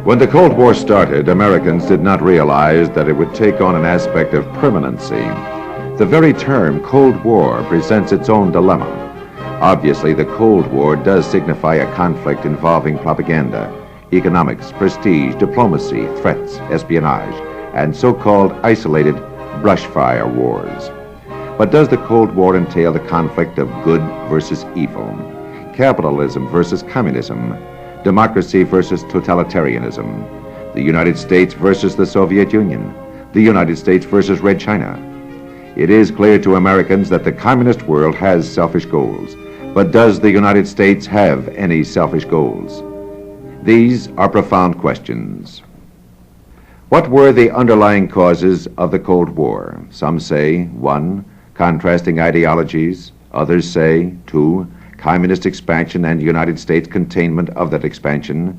When the Cold War started, Americans did not realize that it would take on an aspect of permanency. The very term Cold War presents its own dilemma. Obviously, the Cold War does signify a conflict involving propaganda, economics, prestige, diplomacy, threats, espionage, and so-called isolated brushfire wars. But does the Cold War entail the conflict of good versus evil, capitalism versus communism, democracy versus totalitarianism, the United States versus the Soviet Union, the United States versus Red China? It is clear to Americans that the communist world has selfish goals, but does the United States have any selfish goals? These are profound questions. What were the underlying causes of the Cold War? Some say, 1, contrasting ideologies. Others say, 2, communist expansion and United States containment of that expansion.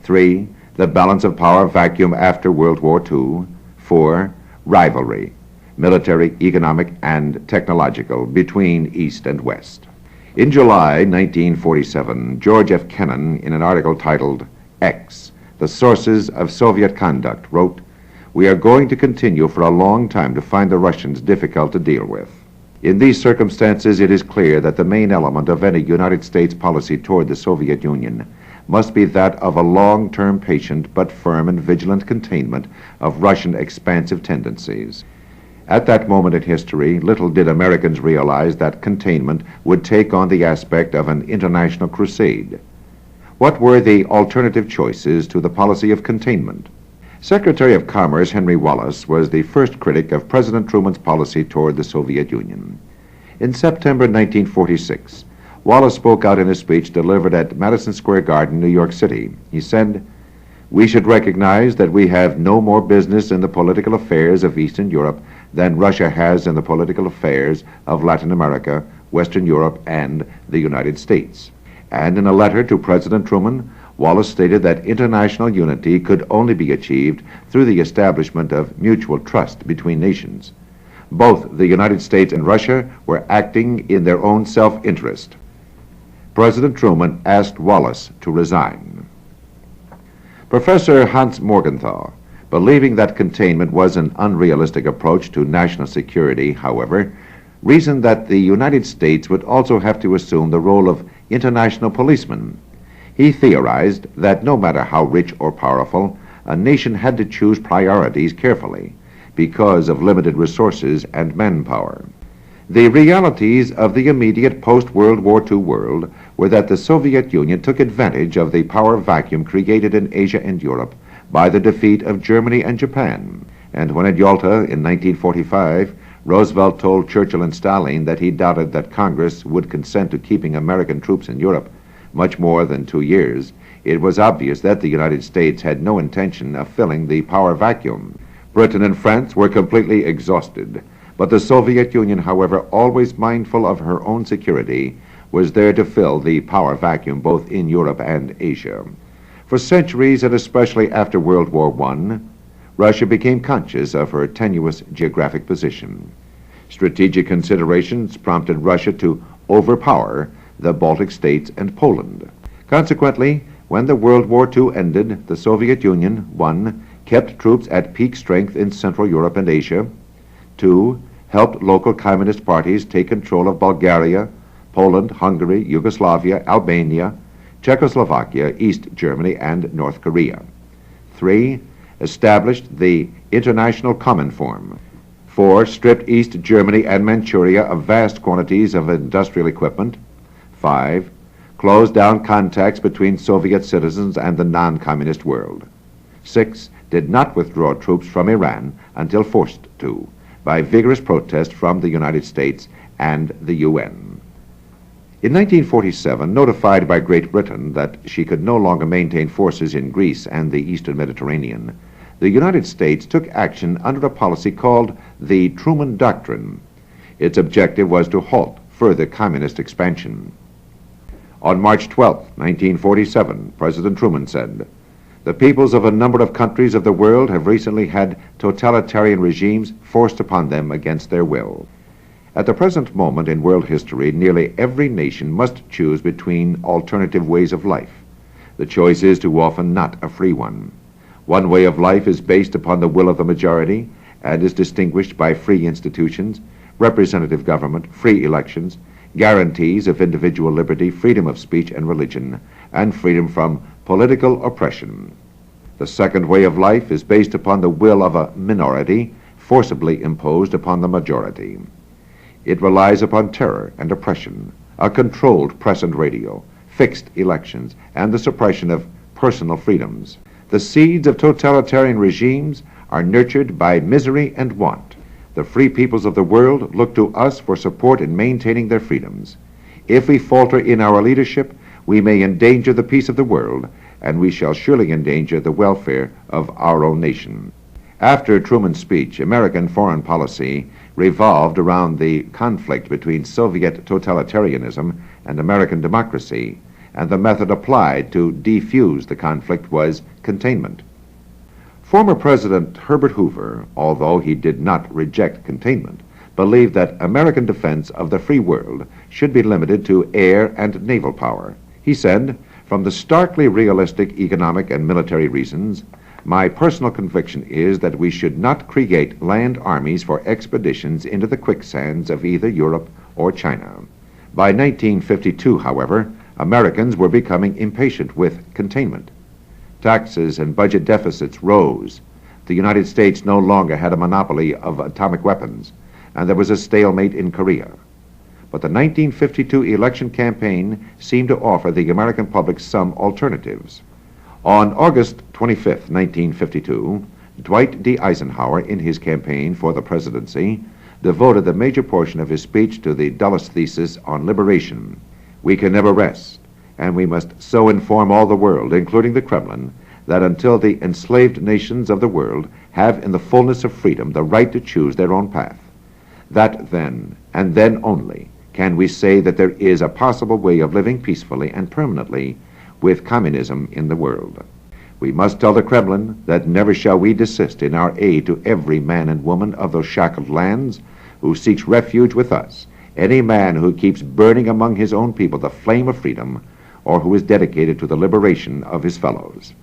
3, the balance of power vacuum after World War II. 4, rivalry, military, economic, and technological between East and West. In July 1947, George F. Kennan, in an article titled X, The Sources of Soviet Conduct, wrote, "We are going to continue for a long time to find the Russians difficult to deal with. In these circumstances, it is clear that the main element of any United States policy toward the Soviet Union must be that of a long-term patient but firm and vigilant containment of Russian expansive tendencies." At that moment in history, little did Americans realize that containment would take on the aspect of an international crusade. What were the alternative choices to the policy of containment? Secretary of Commerce Henry Wallace was the first critic of President Truman's policy toward the Soviet Union. In September 1946, Wallace spoke out in a speech delivered at Madison Square Garden, New York City. He said, "We should recognize that we have no more business in the political affairs of Eastern Europe than Russia has in the political affairs of Latin America, Western Europe, and the United States." And in a letter to President Truman, Wallace stated that international unity could only be achieved through the establishment of mutual trust between nations. Both the United States and Russia were acting in their own self-interest. President Truman asked Wallace to resign. Professor Hans Morgenthau, believing that containment was an unrealistic approach to national security, however, reasoned that the United States would also have to assume the role of international policeman. He theorized that no matter how rich or powerful, a nation had to choose priorities carefully because of limited resources and manpower. The realities of the immediate post-World War II world were that the Soviet Union took advantage of the power vacuum created in Asia and Europe by the defeat of Germany and Japan. And when at Yalta in 1945, Roosevelt told Churchill and Stalin that he doubted that Congress would consent to keeping American troops in Europe much more than 2 years, it was obvious that the United States had no intention of filling the power vacuum. Britain and France were completely exhausted, but the Soviet Union, however, always mindful of her own security, was there to fill the power vacuum both in Europe and Asia. For centuries, and especially after World War I, Russia became conscious of her tenuous geographic position. Strategic considerations prompted Russia to overpower the Baltic states and Poland. Consequently, when the World War II ended, the Soviet Union, 1, kept troops at peak strength in Central Europe and Asia, 2, helped local communist parties take control of Bulgaria, Poland, Hungary, Yugoslavia, Albania, Czechoslovakia, East Germany, and North Korea. 3, established the International Cominform. 4, stripped East Germany and Manchuria of vast quantities of industrial equipment. 5, closed down contacts between Soviet citizens and the non-communist world. 6, did not withdraw troops from Iran until forced to, by vigorous protest from the United States and the UN. In 1947, notified by Great Britain that she could no longer maintain forces in Greece and the Eastern Mediterranean, the United States took action under a policy called the Truman Doctrine. Its objective was to halt further communist expansion. On March 12, 1947, President Truman said, "The peoples of a number of countries of the world have recently had totalitarian regimes forced upon them against their will. At the present moment in world history, nearly every nation must choose between alternative ways of life. The choice is too often not a free one. One way of life is based upon the will of the majority and is distinguished by free institutions, representative government, free elections, guarantees of individual liberty, freedom of speech and religion, and freedom from political oppression. The second way of life is based upon the will of a minority, forcibly imposed upon the majority. It relies upon terror and oppression, a controlled press and radio, fixed elections, and the suppression of personal freedoms. The seeds of totalitarian regimes are nurtured by misery and want. The free peoples of the world look to us for support in maintaining their freedoms. If we falter in our leadership, we may endanger the peace of the world, and we shall surely endanger the welfare of our own nation. After Truman's speech, American foreign policy revolved around the conflict between Soviet totalitarianism and American democracy, and the method applied to defuse the conflict was containment. Former President Herbert Hoover, although he did not reject containment, believed that American defense of the free world should be limited to air and naval power. He said, "From the starkly realistic economic and military reasons, my personal conviction is that we should not create land armies for expeditions into the quicksands of either Europe or China." By 1952, however, Americans were becoming impatient with containment. Taxes and budget deficits rose. The United States no longer had a monopoly of atomic weapons, and there was a stalemate in Korea. But the 1952 election campaign seemed to offer the American public some alternatives. On August 25, 1952, Dwight D. Eisenhower, in his campaign for the presidency, devoted the major portion of his speech to the Dulles thesis on liberation. We can never rest, and we must so inform all the world, including the Kremlin, that until the enslaved nations of the world have in the fullness of freedom the right to choose their own path, that then, and then only, can we say that there is a possible way of living peacefully and permanently with communism in the world. We must tell the Kremlin that never shall we desist in our aid to every man and woman of those shackled lands who seeks refuge with us, any man who keeps burning among his own people the flame of freedom, or who is dedicated to the liberation of his fellows.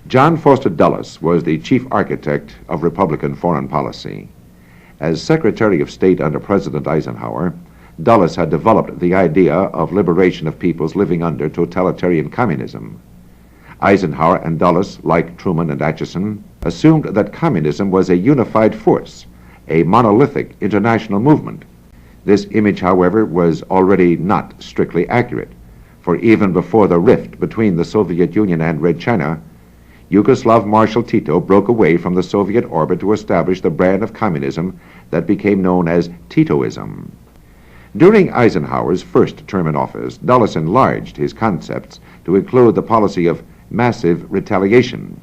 John Foster Dulles was the chief architect of Republican foreign policy. As Secretary of State under President Eisenhower, Dulles had developed the idea of liberation of peoples living under totalitarian communism. Eisenhower and Dulles, like Truman and Atchison, assumed that communism was a unified force, a monolithic international movement. This image, however, was already not strictly accurate, for even before the rift between the Soviet Union and Red China, Yugoslav Marshal Tito broke away from the Soviet orbit to establish the brand of communism that became known as Titoism. During Eisenhower's first term in office, Dulles enlarged his concepts to include the policy of massive retaliation.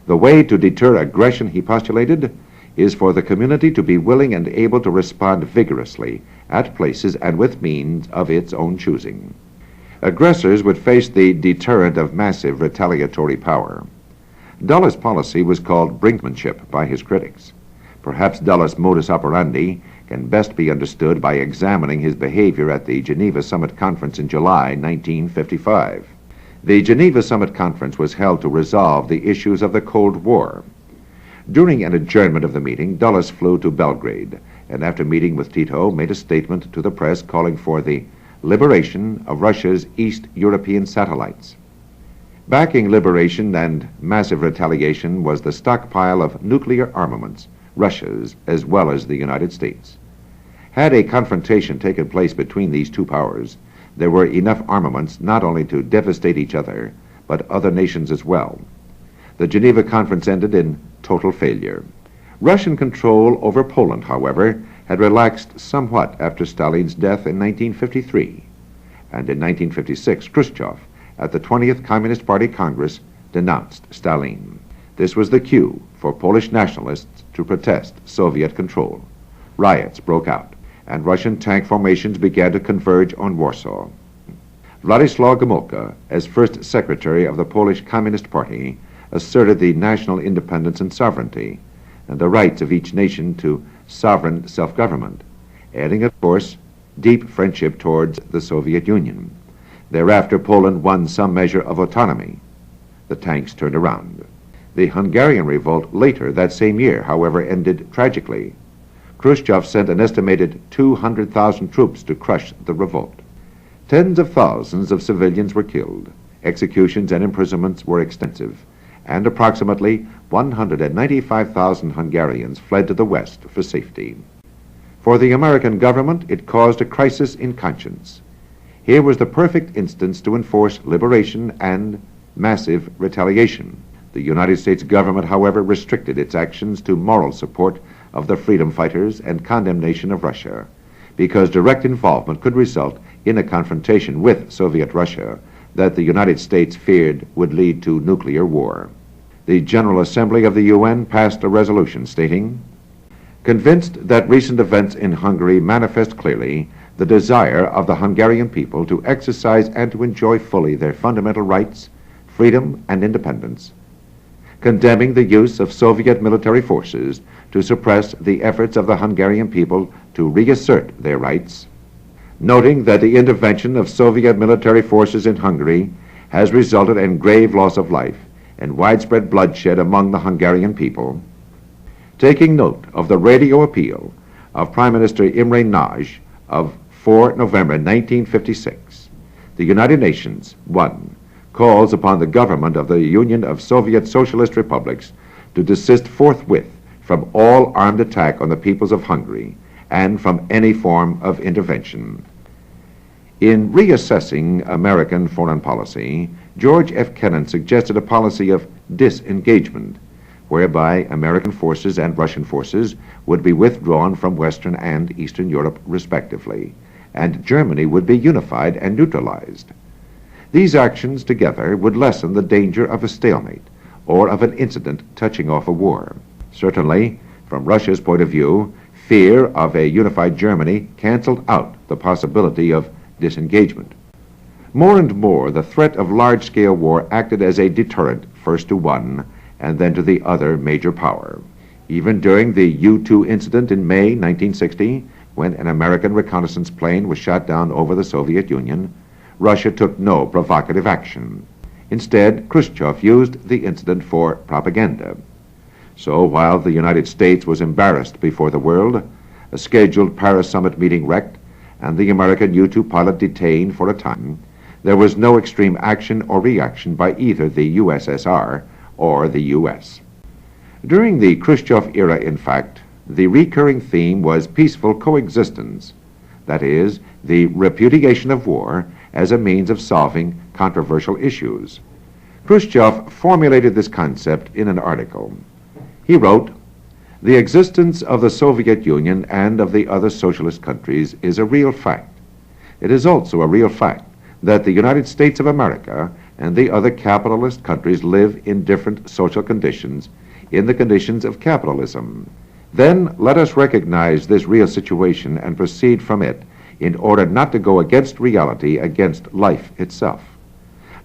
The way to deter aggression, he postulated, is for the community to be willing and able to respond vigorously at places and with means of its own choosing. Aggressors would face the deterrent of massive retaliatory power. Dulles' policy was called Brinksmanship by his critics. Perhaps Dulles' modus operandi can best be understood by examining his behavior at the Geneva Summit Conference in July 1955. The Geneva Summit Conference was held to resolve the issues of the Cold War. During an adjournment of the meeting, Dulles flew to Belgrade, and after meeting with Tito, made a statement to the press calling for the liberation of Russia's East European satellites. Backing liberation and massive retaliation was the stockpile of nuclear armaments, Russia's as well as the United States. Had a confrontation taken place between these two powers, there were enough armaments not only to devastate each other, but other nations as well. The Geneva Conference ended in total failure. Russian control over Poland, however, had relaxed somewhat after Stalin's death in 1953, and in 1956 Khrushchev, at the 20th Communist Party Congress, denounced Stalin. This was the cue for Polish nationalists to protest Soviet control. Riots broke out, and Russian tank formations began to converge on Warsaw. Władysław Gomułka, as first secretary of the Polish Communist Party, asserted the national independence and sovereignty, and the rights of each nation to sovereign self-government, adding, of course, deep friendship towards the Soviet Union. Thereafter, Poland won some measure of autonomy. The tanks turned around. The Hungarian Revolt later that same year, however, ended tragically. Khrushchev sent an estimated 200,000 troops to crush the revolt. Tens of thousands of civilians were killed. Executions and imprisonments were extensive, and approximately 195,000 Hungarians fled to the west for safety. For the American government, it caused a crisis in conscience. Here was the perfect instance to enforce liberation and massive retaliation. The United States government, however, restricted its actions to moral support of the freedom fighters and condemnation of Russia, because direct involvement could result in a confrontation with Soviet Russia that the United States feared would lead to nuclear war. The General Assembly of the UN passed a resolution stating, "Convinced that recent events in Hungary manifest clearly the desire of the Hungarian people to exercise and to enjoy fully their fundamental rights, freedom, and independence, condemning the use of Soviet military forces to suppress the efforts of the Hungarian people to reassert their rights, noting that the intervention of Soviet military forces in Hungary has resulted in grave loss of life and widespread bloodshed among the Hungarian people, taking note of the radio appeal of Prime Minister Imre Nagy of 4 November 1956, the United Nations, 1, calls upon the government of the Union of Soviet Socialist Republics to desist forthwith from all armed attack on the peoples of Hungary and from any form of intervention." In reassessing American foreign policy, George F. Kennan suggested a policy of disengagement, whereby American forces and Russian forces would be withdrawn from Western and Eastern Europe respectively, and Germany would be unified and neutralized. These actions together would lessen the danger of a stalemate or of an incident touching off a war. Certainly, from Russia's point of view, fear of a unified Germany canceled out the possibility of disengagement. More and more, the threat of large-scale war acted as a deterrent first to one and then to the other major power. Even during the U-2 incident in May 1960, when an American reconnaissance plane was shot down over the Soviet Union, Russia took no provocative action. Instead, Khrushchev used the incident for propaganda. So while the United States was embarrassed before the world, a scheduled Paris summit meeting wrecked, and the American U-2 pilot detained for a time, there was no extreme action or reaction by either the USSR or the U.S. During the Khrushchev era, in fact, the recurring theme was peaceful coexistence, that is, the repudiation of war as a means of solving controversial issues. Khrushchev formulated this concept in an article. He wrote, "The existence of the Soviet Union and of the other socialist countries is a real fact. It is also a real fact that the United States of America and the other capitalist countries live in different social conditions, in the conditions of capitalism. Then let us recognize this real situation and proceed from it in order not to go against reality, against life itself.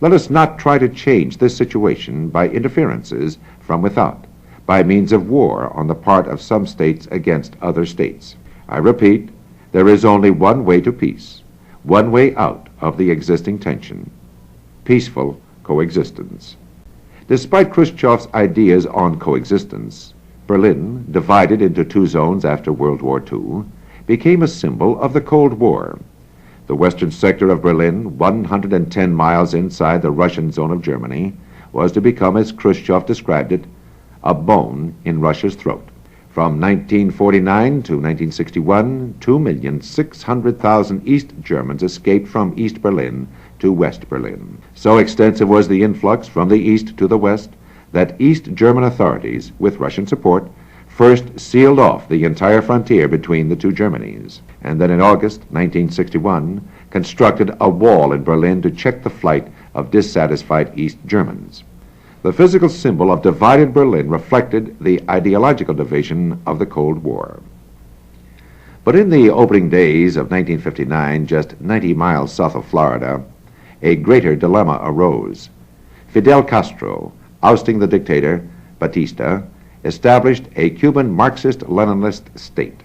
Let us not try to change this situation by interferences from without, by means of war on the part of some states against other states. I repeat, there is only one way to peace, one way out of the existing tension: peaceful coexistence." Despite Khrushchev's ideas on coexistence, Berlin, divided into two zones after World War II, became a symbol of the Cold War. The western sector of Berlin, 110 miles inside the Russian zone of Germany, was to become, as Khrushchev described it, a bone in Russia's throat. From 1949 to 1961, 2,600,000 East Germans escaped from East Berlin to West Berlin. So extensive was the influx from the east to the west that East German authorities, with Russian support, first sealed off the entire frontier between the two Germanys, and then in August 1961 constructed a wall in Berlin to check the flight of dissatisfied East Germans. The physical symbol of divided Berlin reflected the ideological division of the Cold War. But in the opening days of 1959, just 90 miles south of Florida, a greater dilemma arose. Fidel Castro, ousting the dictator Batista, established a Cuban Marxist-Leninist state.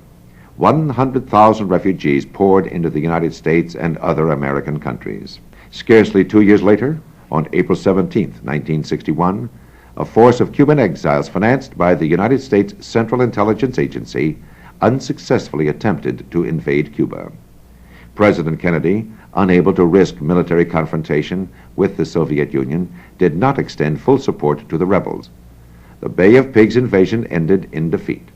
100,000 refugees poured into the United States and other American countries. Scarcely 2 years later, on April 17, 1961, a force of Cuban exiles financed by the United States Central Intelligence Agency unsuccessfully attempted to invade Cuba. President Kennedy, unable to risk military confrontation with the Soviet Union, did not extend full support to the rebels. The Bay of Pigs invasion ended in defeat.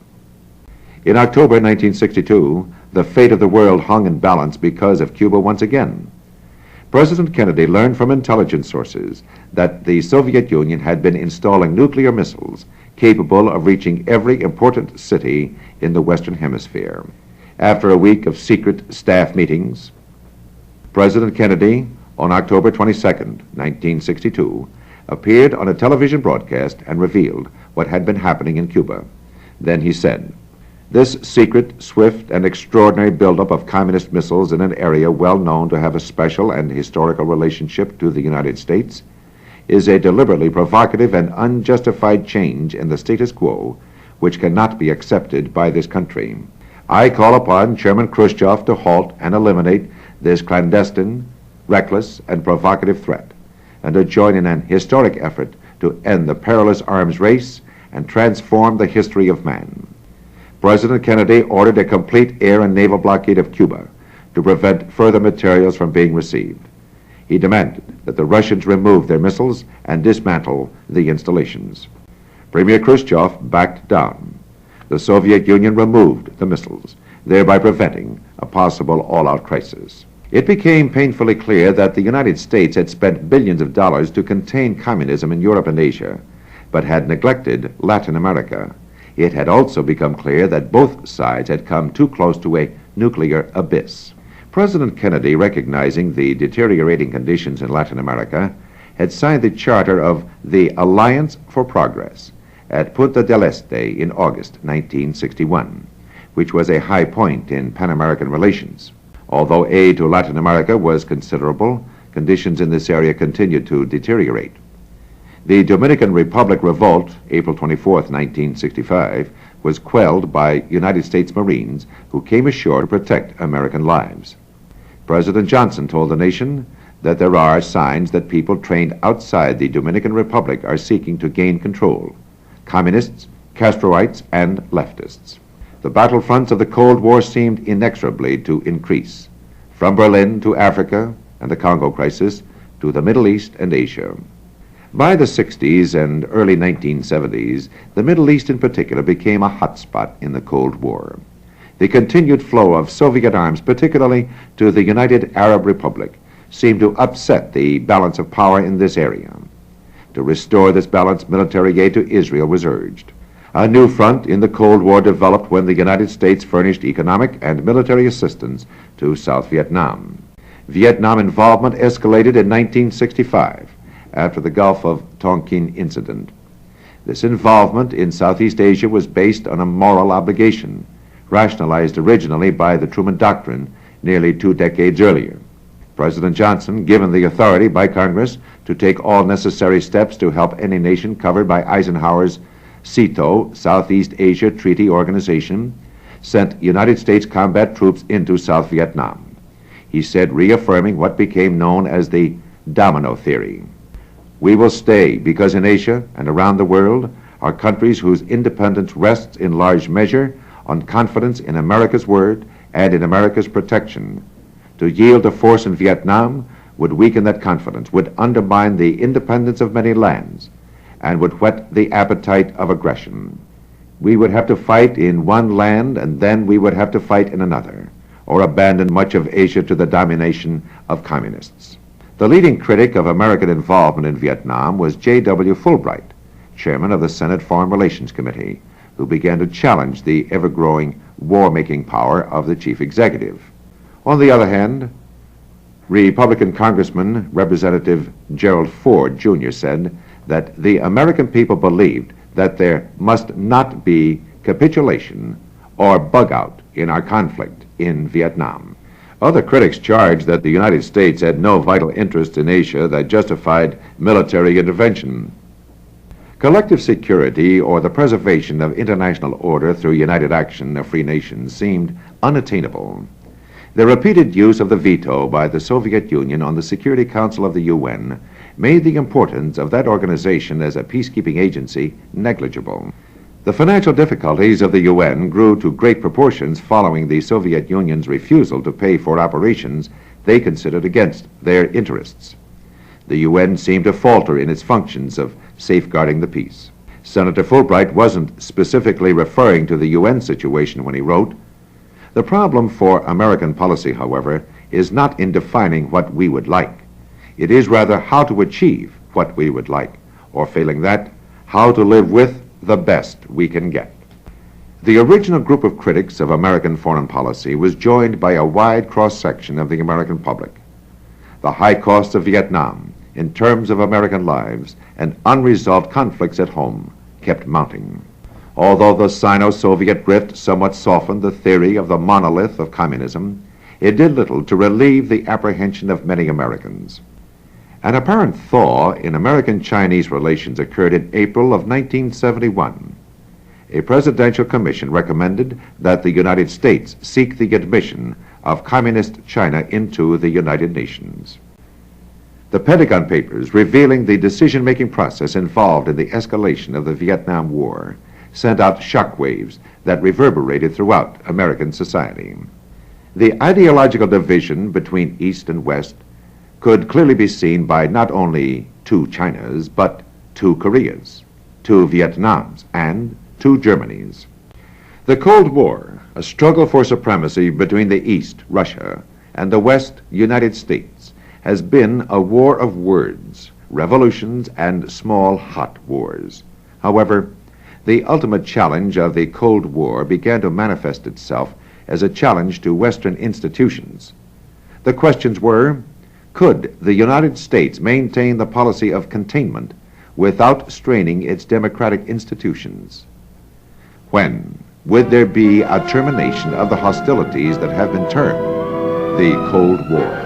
In October 1962, the fate of the world hung in balance because of Cuba once again. President Kennedy learned from intelligence sources that the Soviet Union had been installing nuclear missiles capable of reaching every important city in the Western Hemisphere. After a week of secret staff meetings, President Kennedy, on October 22, 1962, appeared on a television broadcast and revealed what had been happening in Cuba. Then he said, "This secret, swift, and extraordinary buildup of communist missiles in an area well known to have a special and historical relationship to the United States is a deliberately provocative and unjustified change in the status quo which cannot be accepted by this country. I call upon Chairman Khrushchev to halt and eliminate this clandestine, reckless, and provocative threat, and to join in an historic effort to end the perilous arms race and transform the history of man." President Kennedy ordered a complete air and naval blockade of Cuba to prevent further materials from being received. He demanded that the Russians remove their missiles and dismantle the installations. Premier Khrushchev backed down. The Soviet Union removed the missiles, thereby preventing a possible all-out crisis. It became painfully clear that the United States had spent billions of dollars to contain communism in Europe and Asia, but had neglected Latin America. It had also become clear that both sides had come too close to a nuclear abyss. President Kennedy, recognizing the deteriorating conditions in Latin America, had signed the charter of the Alliance for Progress at Punta del Este in August 1961, which was a high point in Pan-American relations. Although aid to Latin America was considerable, conditions in this area continued to deteriorate. The Dominican Republic Revolt, April 24, 1965, was quelled by United States Marines who came ashore to protect American lives. President Johnson told the nation that there are signs that people trained outside the Dominican Republic are seeking to gain control: communists, Castroites, and leftists. The battlefronts of the Cold War seemed inexorably to increase, from Berlin to Africa and the Congo crisis to the Middle East and Asia. By the 60s and early 1970s, the Middle East in particular became a hotspot in the Cold War. The continued flow of Soviet arms, particularly to the United Arab Republic, seemed to upset the balance of power in this area. To restore this balance, military aid to Israel was urged. A new front in the Cold War developed when the United States furnished economic and military assistance to South Vietnam. Vietnam involvement escalated in 1965 after the Gulf of Tonkin incident. This involvement in Southeast Asia was based on a moral obligation, rationalized originally by the Truman Doctrine nearly 2 decades earlier. President Johnson, given the authority by Congress to take all necessary steps to help any nation covered by Eisenhower's SEATO, Southeast Asia Treaty Organization, sent United States combat troops into South Vietnam. He said, reaffirming what became known as the domino theory: "We will stay because in Asia and around the world are countries whose independence rests in large measure on confidence in America's word and in America's protection. To yield to force in Vietnam would weaken that confidence, would undermine the independence of many lands, and would whet the appetite of aggression. We would have to fight in one land, and then we would have to fight in another, or abandon much of Asia to the domination of communists." The leading critic of American involvement in Vietnam was J.W. Fulbright, chairman of the Senate Foreign Relations Committee, who began to challenge the ever-growing war-making power of the chief executive. On the other hand, Republican Congressman Representative Gerald Ford, Jr. said that the American people believed that there must not be capitulation or bug out in our conflict in Vietnam. Other critics charged that the United States had no vital interest in Asia that justified military intervention. Collective security or the preservation of international order through united action of free nations seemed unattainable. The repeated use of the veto by the Soviet Union on the Security Council of the UN made the importance of that organization as a peacekeeping agency negligible. The financial difficulties of the UN grew to great proportions following the Soviet Union's refusal to pay for operations they considered against their interests. The UN seemed to falter in its functions of safeguarding the peace. Senator Fulbright wasn't specifically referring to the UN situation when he wrote, "The problem for American policy, however, is not in defining what we would like. It is rather how to achieve what we would like, or failing that, how to live with the best we can get." The original group of critics of American foreign policy was joined by a wide cross-section of the American public. The high costs of Vietnam, in terms of American lives, and unresolved conflicts at home kept mounting. Although the Sino-Soviet rift somewhat softened the theory of the monolith of communism, it did little to relieve the apprehension of many Americans. An apparent thaw in American-Chinese relations occurred in April of 1971. A presidential commission recommended that the United States seek the admission of Communist China into the United Nations. The Pentagon Papers, revealing the decision-making process involved in the escalation of the Vietnam War, sent out shockwaves that reverberated throughout American society. The ideological division between East and West could clearly be seen by not only two Chinas, but two Koreas, two Vietnams, and two Germanys. The Cold War, a struggle for supremacy between the East, Russia, and the West, United States, has been a war of words, revolutions, and small hot wars. However, the ultimate challenge of the Cold War began to manifest itself as a challenge to Western institutions. The questions were, could the United States maintain the policy of containment without straining its democratic institutions? When would there be a termination of the hostilities that have been termed the Cold War?